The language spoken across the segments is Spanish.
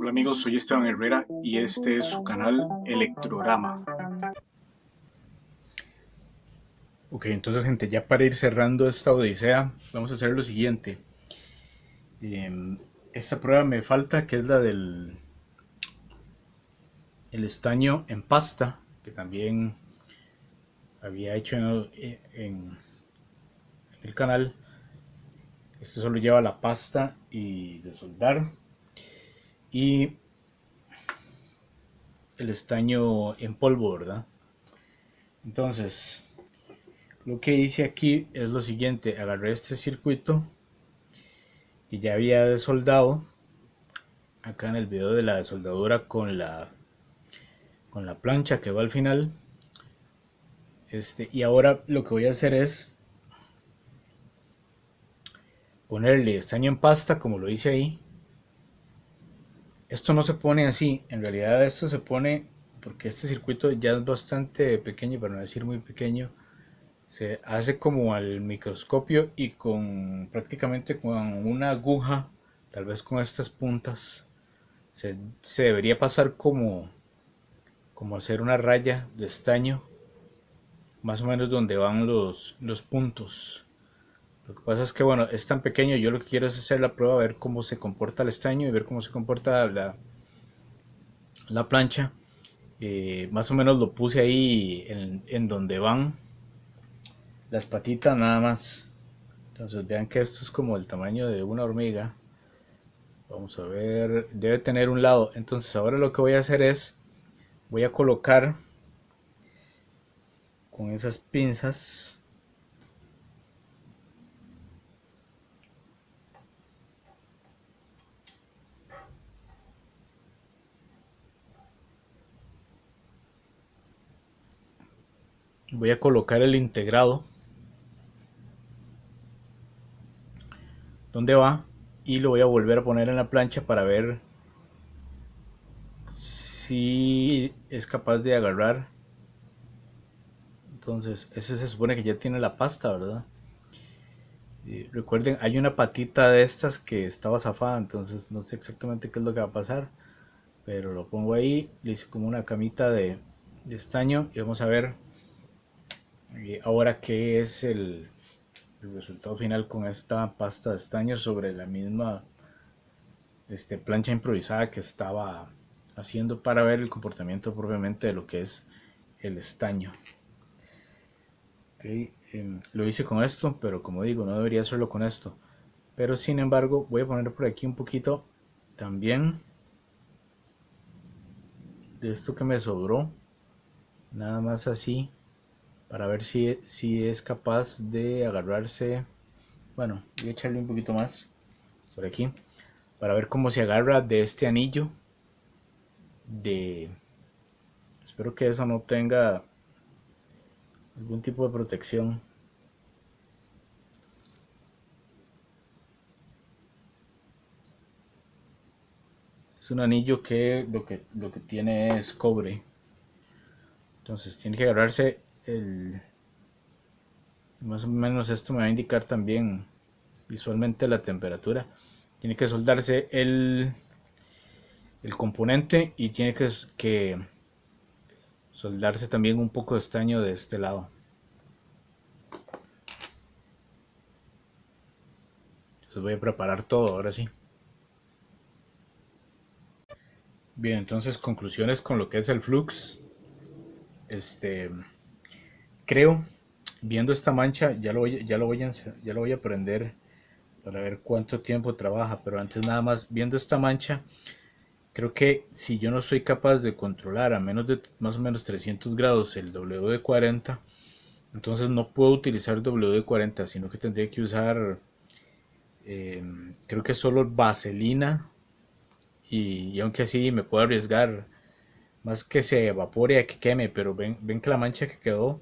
Hola amigos, soy Esteban Herrera y este es su canal Electrorama. Ok, entonces gente, ya para ir cerrando esta odisea, vamos a hacer lo siguiente. Esta prueba me falta, que es la del el estaño en pasta, que también había hecho en el canal. Este solo lleva la pasta y de soldar. Y el estaño en polvo, ¿verdad? Entonces, lo que hice aquí es lo siguiente. Agarré este circuito que ya había desoldado acá en el video de la desoldadura con la plancha que va al final. Y ahora lo que voy a hacer es ponerle estaño en pasta como lo hice ahí. Esto no se pone así, en realidad esto se pone porque este circuito ya es bastante pequeño, para no decir muy pequeño. Se hace como al microscopio y con prácticamente con una aguja, tal vez con estas puntas, se debería pasar como hacer una raya de estaño, más o menos donde van los puntos. Lo que pasa es que bueno, es tan pequeño, yo lo que quiero es hacer la prueba, ver cómo se comporta el estaño y ver cómo se comporta la plancha. Más o menos lo puse ahí en donde van las patitas nada más. Entonces vean que esto es como el tamaño de una hormiga. Vamos a ver, debe tener un lado. Entonces ahora lo que voy a hacer es, voy a colocar con esas pinzas, voy a colocar el integrado donde va y lo voy a volver a poner en la plancha para ver si es capaz de agarrar. Entonces ese se supone que ya tiene la pasta, ¿verdad? Recuerden, hay una patita de estas que estaba zafada, entonces no sé exactamente qué es lo que va a pasar, pero lo pongo ahí, le hice como una camita de estaño y vamos a ver ahora qué es el resultado final con esta pasta de estaño sobre la misma plancha improvisada que estaba haciendo, para ver el comportamiento propiamente de lo que es el estaño. Okay, lo hice con esto, pero como digo, no debería hacerlo con esto. Pero sin embargo, voy a poner por aquí un poquito también de esto que me sobró, nada más así, para ver si es capaz de agarrarse. Bueno, voy a echarle un poquito más por aquí, para ver cómo se agarra de este anillo de... Espero que eso no tenga algún tipo de protección. Es un anillo que lo que tiene es cobre. Entonces tiene que agarrarse el... Más o menos esto me va a indicar también visualmente la temperatura. Tiene que soldarse el componente y tiene que soldarse también un poco de estaño de este lado. Entonces voy a preparar todo ahora sí. Bien, entonces conclusiones con lo que es el flux. Este, creo, viendo esta mancha, ya lo voy a prender para ver cuánto tiempo trabaja, pero antes nada más, viendo esta mancha, creo que si yo no soy capaz de controlar a menos de más o menos 300 grados el WD-40, entonces no puedo utilizar WD-40, sino que tendría que usar, creo que solo vaselina, y aunque así me puedo arriesgar más que se evapore a que queme, pero ven que la mancha que quedó,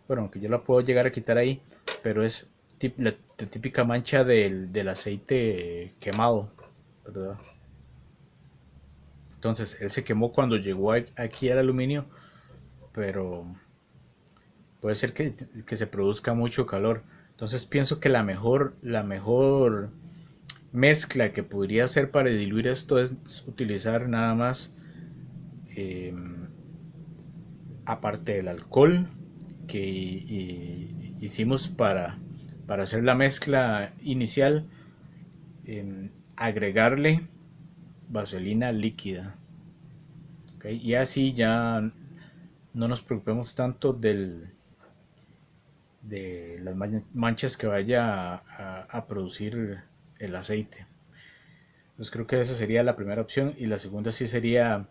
bueno, aunque yo la puedo llegar a quitar ahí, pero es la típica mancha del aceite quemado, ¿verdad? Entonces él se quemó cuando llegó aquí al aluminio, pero puede ser que se produzca mucho calor. Entonces pienso que la mejor mezcla que podría hacer para diluir esto es utilizar nada más, eh, aparte del alcohol que hicimos para hacer la mezcla inicial, agregarle vaselina líquida. ¿Okay? Y así ya no nos preocupemos tanto de las manchas que vaya a producir el aceite. Pues creo que esa sería la primera opción, y la segunda sí sería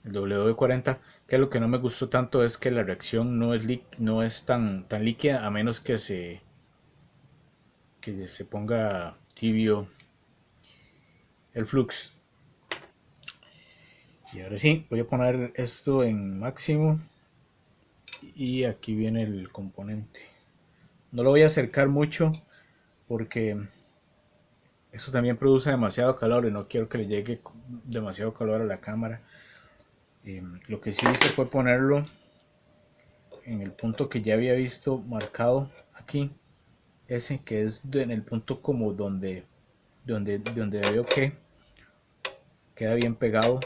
el W40, que lo que no me gustó tanto es que la reacción no es tan líquida, a menos que se ponga tibio el flux. Y ahora sí, voy a poner esto en máximo y aquí viene el componente. No lo voy a acercar mucho porque eso también produce demasiado calor y no quiero que le llegue demasiado calor a la cámara. Lo que sí hice fue ponerlo en el punto que ya había visto marcado aquí, ese que es en el punto como donde veo que queda bien pegado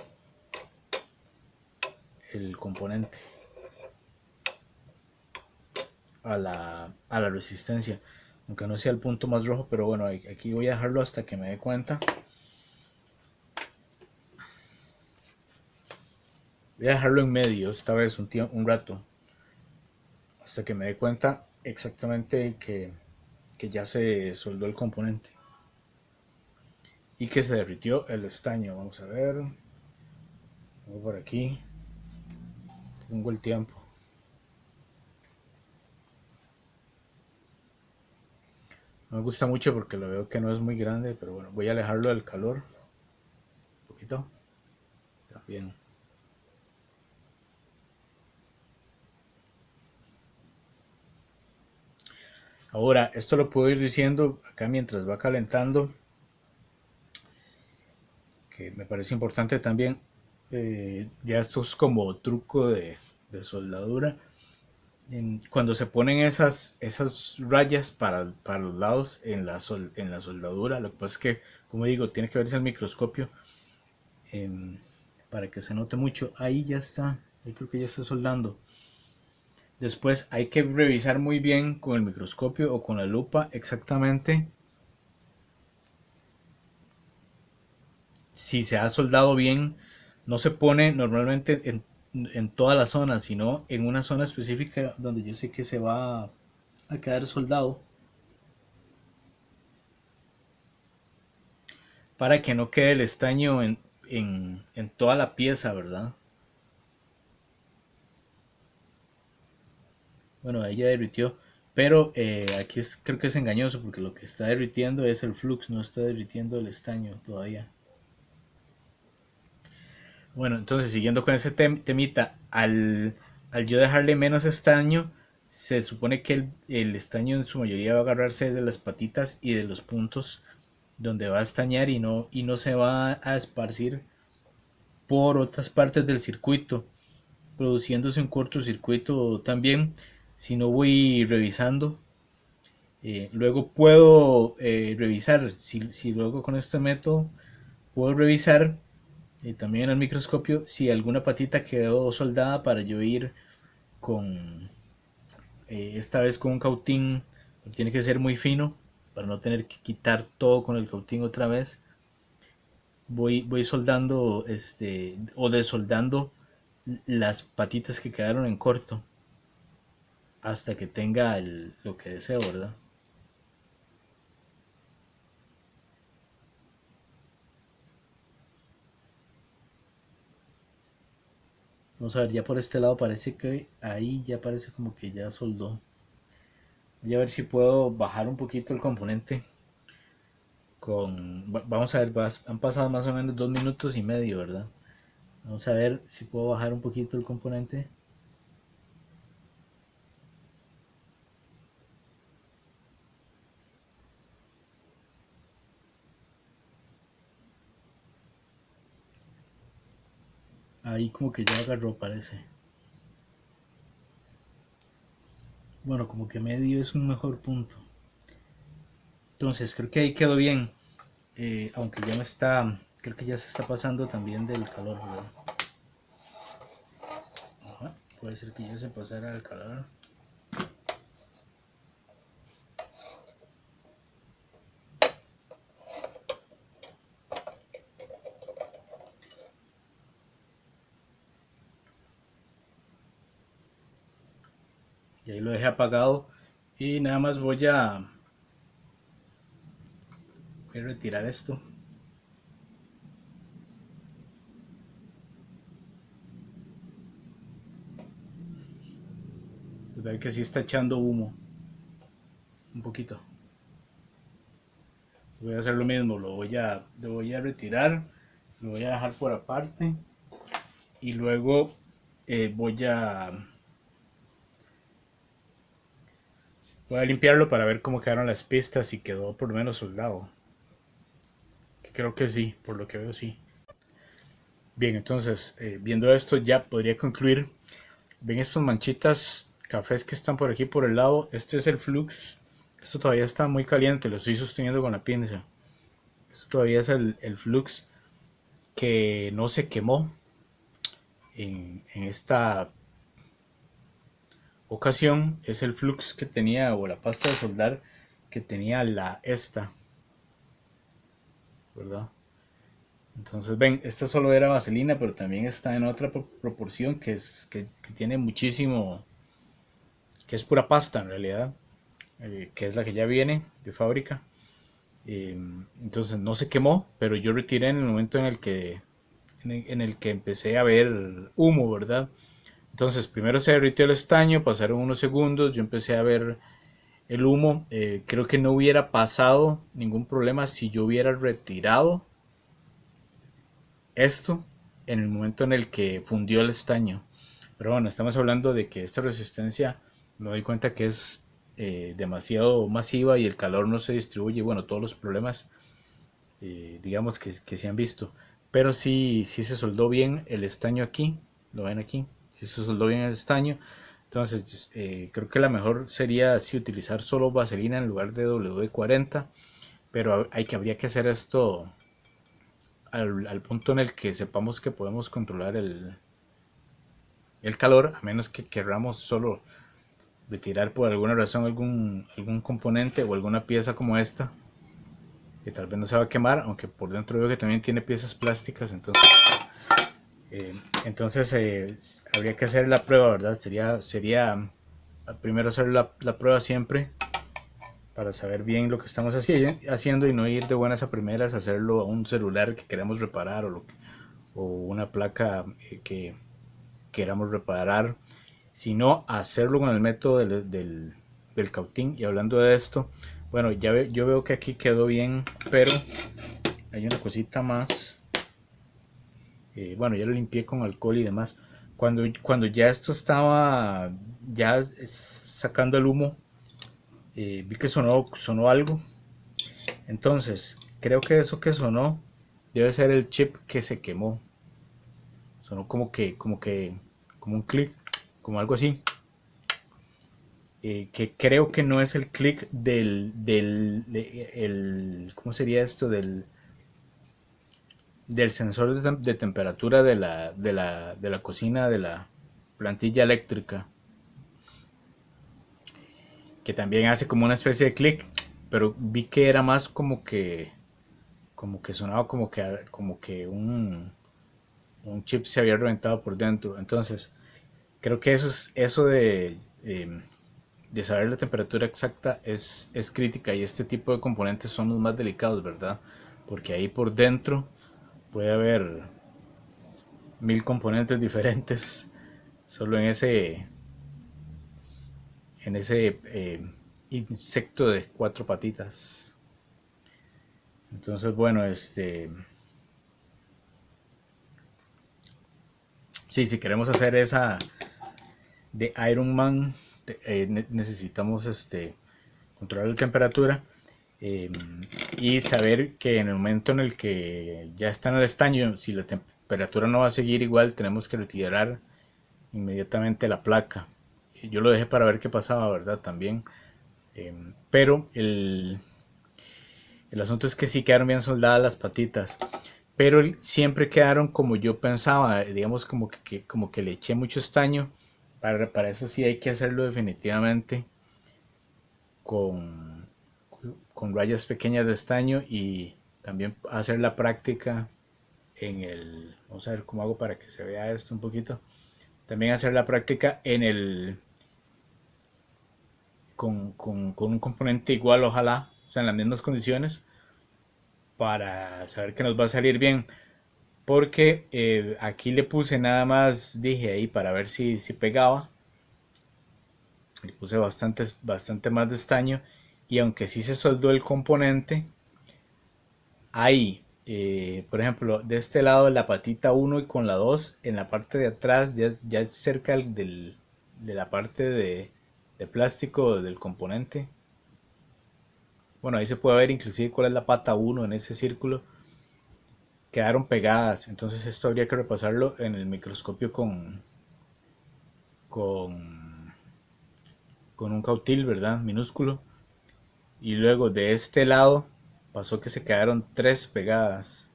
el componente a la resistencia, aunque no sea el punto más rojo, pero bueno, aquí voy a dejarlo hasta que me dé cuenta. Voy a dejarlo en medio esta vez un rato, hasta que me dé cuenta exactamente que ya se soldó el componente y que se derritió el estaño. Vamos a ver, voy por aquí, pongo el tiempo. No me gusta mucho porque lo veo que no es muy grande, pero bueno, voy a alejarlo del calor un poquito. Está bien. Ahora, esto lo puedo ir diciendo acá mientras va calentando, que me parece importante también. Ya esto es como truco de soldadura. Cuando se ponen esas rayas para los lados en la soldadura, lo que pasa es que, como digo, tiene que verse el microscopio, em, para que se note mucho. Ahí ya está, ahí creo que ya está soldando. Después hay que revisar muy bien con el microscopio o con la lupa exactamente si se ha soldado bien. No se pone normalmente en toda la zona, sino en una zona específica donde yo sé que se va a quedar soldado, para que no quede el estaño en toda la pieza, ¿verdad? Bueno, ahí ya derritió, pero aquí creo que es engañoso porque lo que está derritiendo es el flux, no está derritiendo el estaño todavía. Bueno, entonces siguiendo con ese temita, al yo dejarle menos estaño, se supone que el estaño en su mayoría va a agarrarse de las patitas y de los puntos donde va a estañar, y no se va a esparcir por otras partes del circuito, produciéndose un cortocircuito también si no voy revisando. Luego puedo revisar, si luego con este método puedo revisar también en el microscopio si alguna patita quedó soldada, para yo ir con, esta vez con un cautín. Tiene que ser muy fino para no tener que quitar todo con el cautín otra vez. Voy soldando o desoldando las patitas que quedaron en corto hasta que tenga lo que deseo, ¿verdad? Vamos a ver, ya por este lado parece que ahí ya parece como que ya soldó. Voy a ver si puedo bajar un poquito el componente vamos a ver, han pasado más o menos 2 minutos y medio, ¿verdad? Vamos a ver si puedo bajar un poquito el componente. Ahí como que ya agarró, parece. Bueno, como que medio es un mejor punto. Entonces creo que ahí quedó bien. aunque ya no está, creo que ya se está pasando también del calor, ¿verdad? Ajá, puede ser que ya se pasara el calor. Y ahí lo dejé apagado y nada más voy a retirar esto. Pues ve que sí está echando humo un poquito. Voy a hacer lo mismo, lo voy a retirar, lo voy a dejar por aparte y luego voy a limpiarlo para ver cómo quedaron las pistas y quedó por lo menos soldado. Que creo que sí, por lo que veo sí. Bien, entonces viendo esto ya podría concluir. Ven estas manchitas cafés que están por aquí por el lado. Este es el flux. Esto todavía está muy caliente, lo estoy sosteniendo con la pinza. Esto todavía es el flux que no se quemó en esta ocasión. Es el flux que tenía, o la pasta de soldar que tenía esta, ¿verdad? Entonces ven, esta solo era vaselina, pero también está en otra proporción que tiene muchísimo, que es pura pasta en realidad, que es la que ya viene de fábrica. Entonces no se quemó, pero yo retiré en el momento en el que empecé a ver humo, ¿verdad? Entonces primero se derritió el estaño, pasaron unos segundos, yo empecé a ver el humo. Creo que no hubiera pasado ningún problema si yo hubiera retirado esto en el momento en el que fundió el estaño. Pero bueno, estamos hablando de que esta resistencia me doy cuenta que es demasiado masiva y el calor no se distribuye. Bueno, todos los problemas, digamos que se han visto. Pero sí, sí se soldó bien el estaño aquí. Lo ven aquí. Sí se soldó bien el estaño. Entonces, creo que la mejor sería así utilizar solo vaselina en lugar de W40. Pero habría que hacer esto al punto en el que sepamos que podemos controlar el calor, a menos que queramos solo retirar por alguna razón algún componente o alguna pieza como esta, que tal vez no se va a quemar, aunque por dentro veo que también tiene piezas plásticas. Eh, entonces habría que hacer la prueba, ¿verdad? Sería primero hacer la prueba siempre para saber bien lo que estamos haciendo y no ir de buenas a primeras a hacerlo a un celular que queremos reparar, o una placa que queramos reparar, sino hacerlo con el método del cautín. Y hablando de esto, bueno, yo veo que aquí quedó bien, pero hay una cosita más. Bueno, ya lo limpié con alcohol y demás. Cuando ya esto estaba ya sacando el humo, vi que sonó algo. Entonces, creo que eso que sonó debe ser el chip que se quemó. Sonó como un clic, como algo así. Que creo que no es el clic ¿cómo sería esto? Del sensor de temperatura de la cocina, de la plantilla eléctrica, que también hace como una especie de clic, pero vi que era más como que sonaba como que un chip se había reventado por dentro. Entonces, creo que eso de saber la temperatura exacta es crítica, y este tipo de componentes son los más delicados, ¿verdad? Porque ahí por dentro puede haber mil componentes diferentes solo en ese insecto de cuatro patitas. Entonces, bueno, sí, si queremos hacer esa de Iron Man, necesitamos controlar la temperatura, eh, y saber que en el momento en el que ya está en el estaño, si la temperatura no va a seguir igual, tenemos que retirar inmediatamente la placa. Yo lo dejé para ver qué pasaba, ¿verdad? También. Pero El asunto es que sí quedaron bien soldadas las patitas, pero siempre quedaron como yo pensaba, digamos como que le eché mucho estaño. Para eso sí hay que hacerlo definitivamente con, con rayas pequeñas de estaño, y también hacer la práctica en el... Vamos a ver cómo hago para que se vea esto un poquito. También hacer la práctica en el... con un componente igual, ojalá, o sea, en las mismas condiciones, para saber que nos va a salir bien. Porque aquí le puse nada más, dije ahí para ver si pegaba. Le puse bastante más de estaño, y aunque sí se soldó el componente, ahí, por ejemplo, de este lado de la patita uno y con la 2 en la parte de atrás, ya es cerca de la parte de plástico del componente. Bueno, ahí se puede ver inclusive cuál es la pata uno en ese círculo. Quedaron pegadas, entonces esto habría que repasarlo en el microscopio con, con un cautil, ¿verdad? Minúsculo. Y luego de este lado pasó que se quedaron tres pegadas.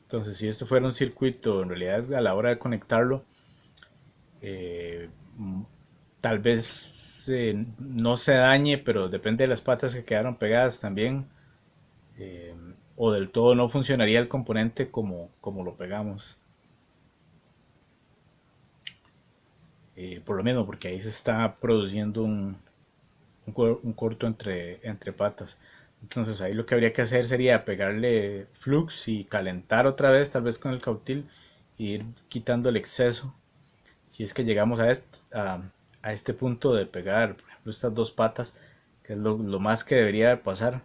Entonces, si esto fuera un circuito, en realidad a la hora de conectarlo, eh, tal vez no se dañe, pero depende de las patas que quedaron pegadas también. eh, o del todo no funcionaría el componente como lo pegamos. Por lo mismo, porque ahí se está produciendo un corto entre patas. Entonces ahí lo que habría que hacer sería pegarle flux y calentar otra vez, tal vez con el cautil, e ir quitando el exceso. Si es que llegamos a este punto de pegar, por ejemplo, estas dos patas, que es lo más que debería pasar.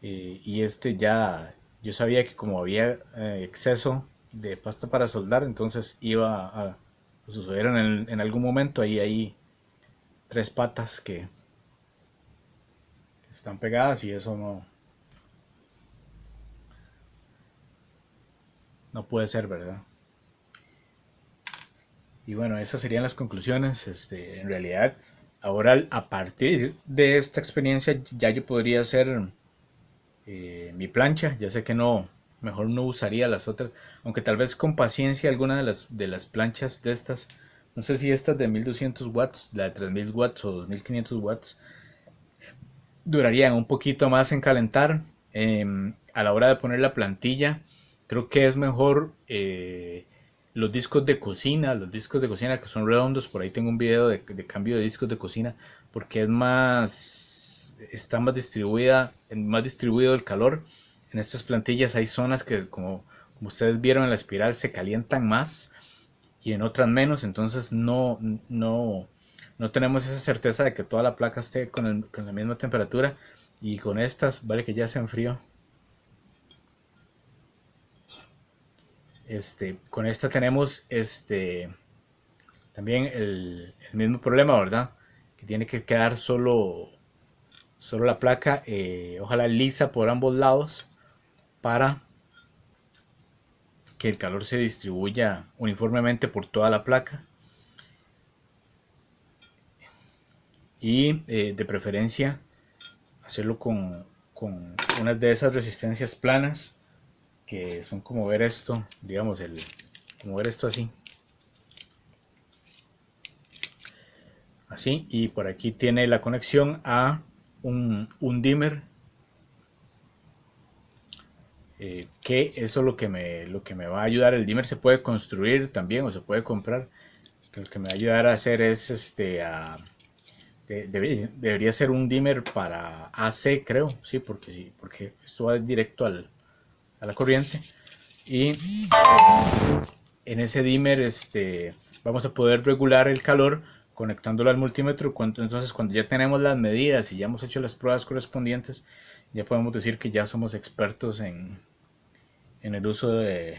Y este ya, yo sabía que como había exceso de pasta para soldar, entonces iba a suceder en algún momento. Ahí hay tres patas que están pegadas, y eso no puede ser, ¿verdad? Y bueno, esas serían las conclusiones. En realidad, ahora a partir de esta experiencia ya yo podría hacer mi plancha. Ya sé que no, mejor no usaría las otras, aunque tal vez con paciencia alguna de las planchas de estas, no sé si estas de 1200 watts, la de 3000 watts o 2500 watts, durarían un poquito más en calentar. A la hora de poner la plantilla, creo que es mejor los discos de cocina que son redondos. Por ahí tengo un video de cambio de discos de cocina, porque está más distribuido el calor. En estas plantillas hay zonas que, como ustedes vieron en la espiral, se calientan más y en otras menos. Entonces no tenemos esa certeza de que toda la placa esté con la misma temperatura. Y con estas, vale que ya se enfrió. Con esta tenemos también el mismo problema, ¿verdad? Que tiene que quedar solo la placa, ojalá lisa por ambos lados, para que el calor se distribuya uniformemente por toda la placa. Y de preferencia hacerlo con unas de esas resistencias planas, que son como ver esto, digamos, como ver esto así. Así, y por aquí tiene la conexión a un dimmer, que eso es lo que me va a ayudar. El dimmer se puede construir también o se puede comprar. Que lo que me va a ayudar a hacer es debería ser un dimmer para AC, creo, sí, porque esto va directo a la corriente. Y en ese dimmer vamos a poder regular el calor conectándolo al multímetro. Entonces, cuando ya tenemos las medidas y ya hemos hecho las pruebas correspondientes, ya podemos decir que ya somos expertos en el uso de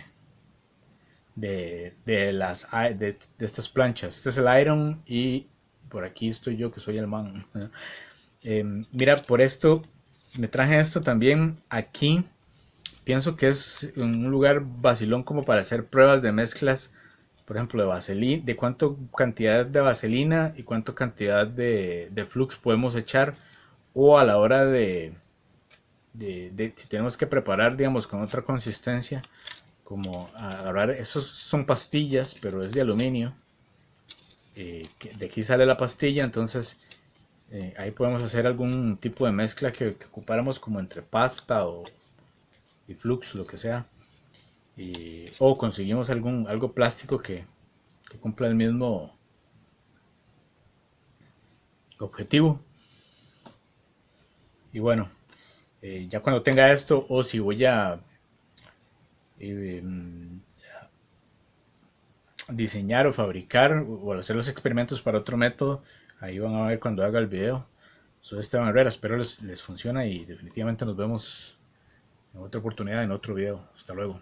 estas planchas. Este es el Iron, y por aquí estoy yo, que soy el man. Mira, por esto me traje esto también aquí. Pienso que es un lugar vacilón como para hacer pruebas de mezclas, por ejemplo, de vaselina, de cuánto cantidad de vaselina y cuánto cantidad de flux podemos echar, o a la hora si tenemos que preparar, digamos, con otra consistencia, como agarrar, esos son pastillas, pero es de aluminio, de aquí sale la pastilla, entonces ahí podemos hacer algún tipo de mezcla que ocupáramos como entre pasta y flux, lo que sea, o conseguimos algo plástico que cumpla el mismo objetivo. Y bueno, ya cuando tenga esto, o si voy a eh, diseñar o fabricar o hacer los experimentos para otro método, ahí van a ver cuando haga el video. Soy Esteban Herrera, espero les funcione y definitivamente nos vemos en otra oportunidad, en otro video. Hasta luego.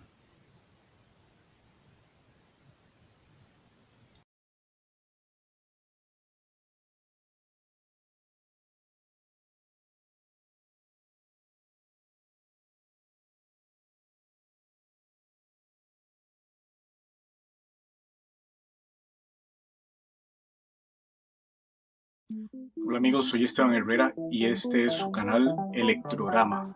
Hola amigos, soy Esteban Herrera y este es su canal Electrorama.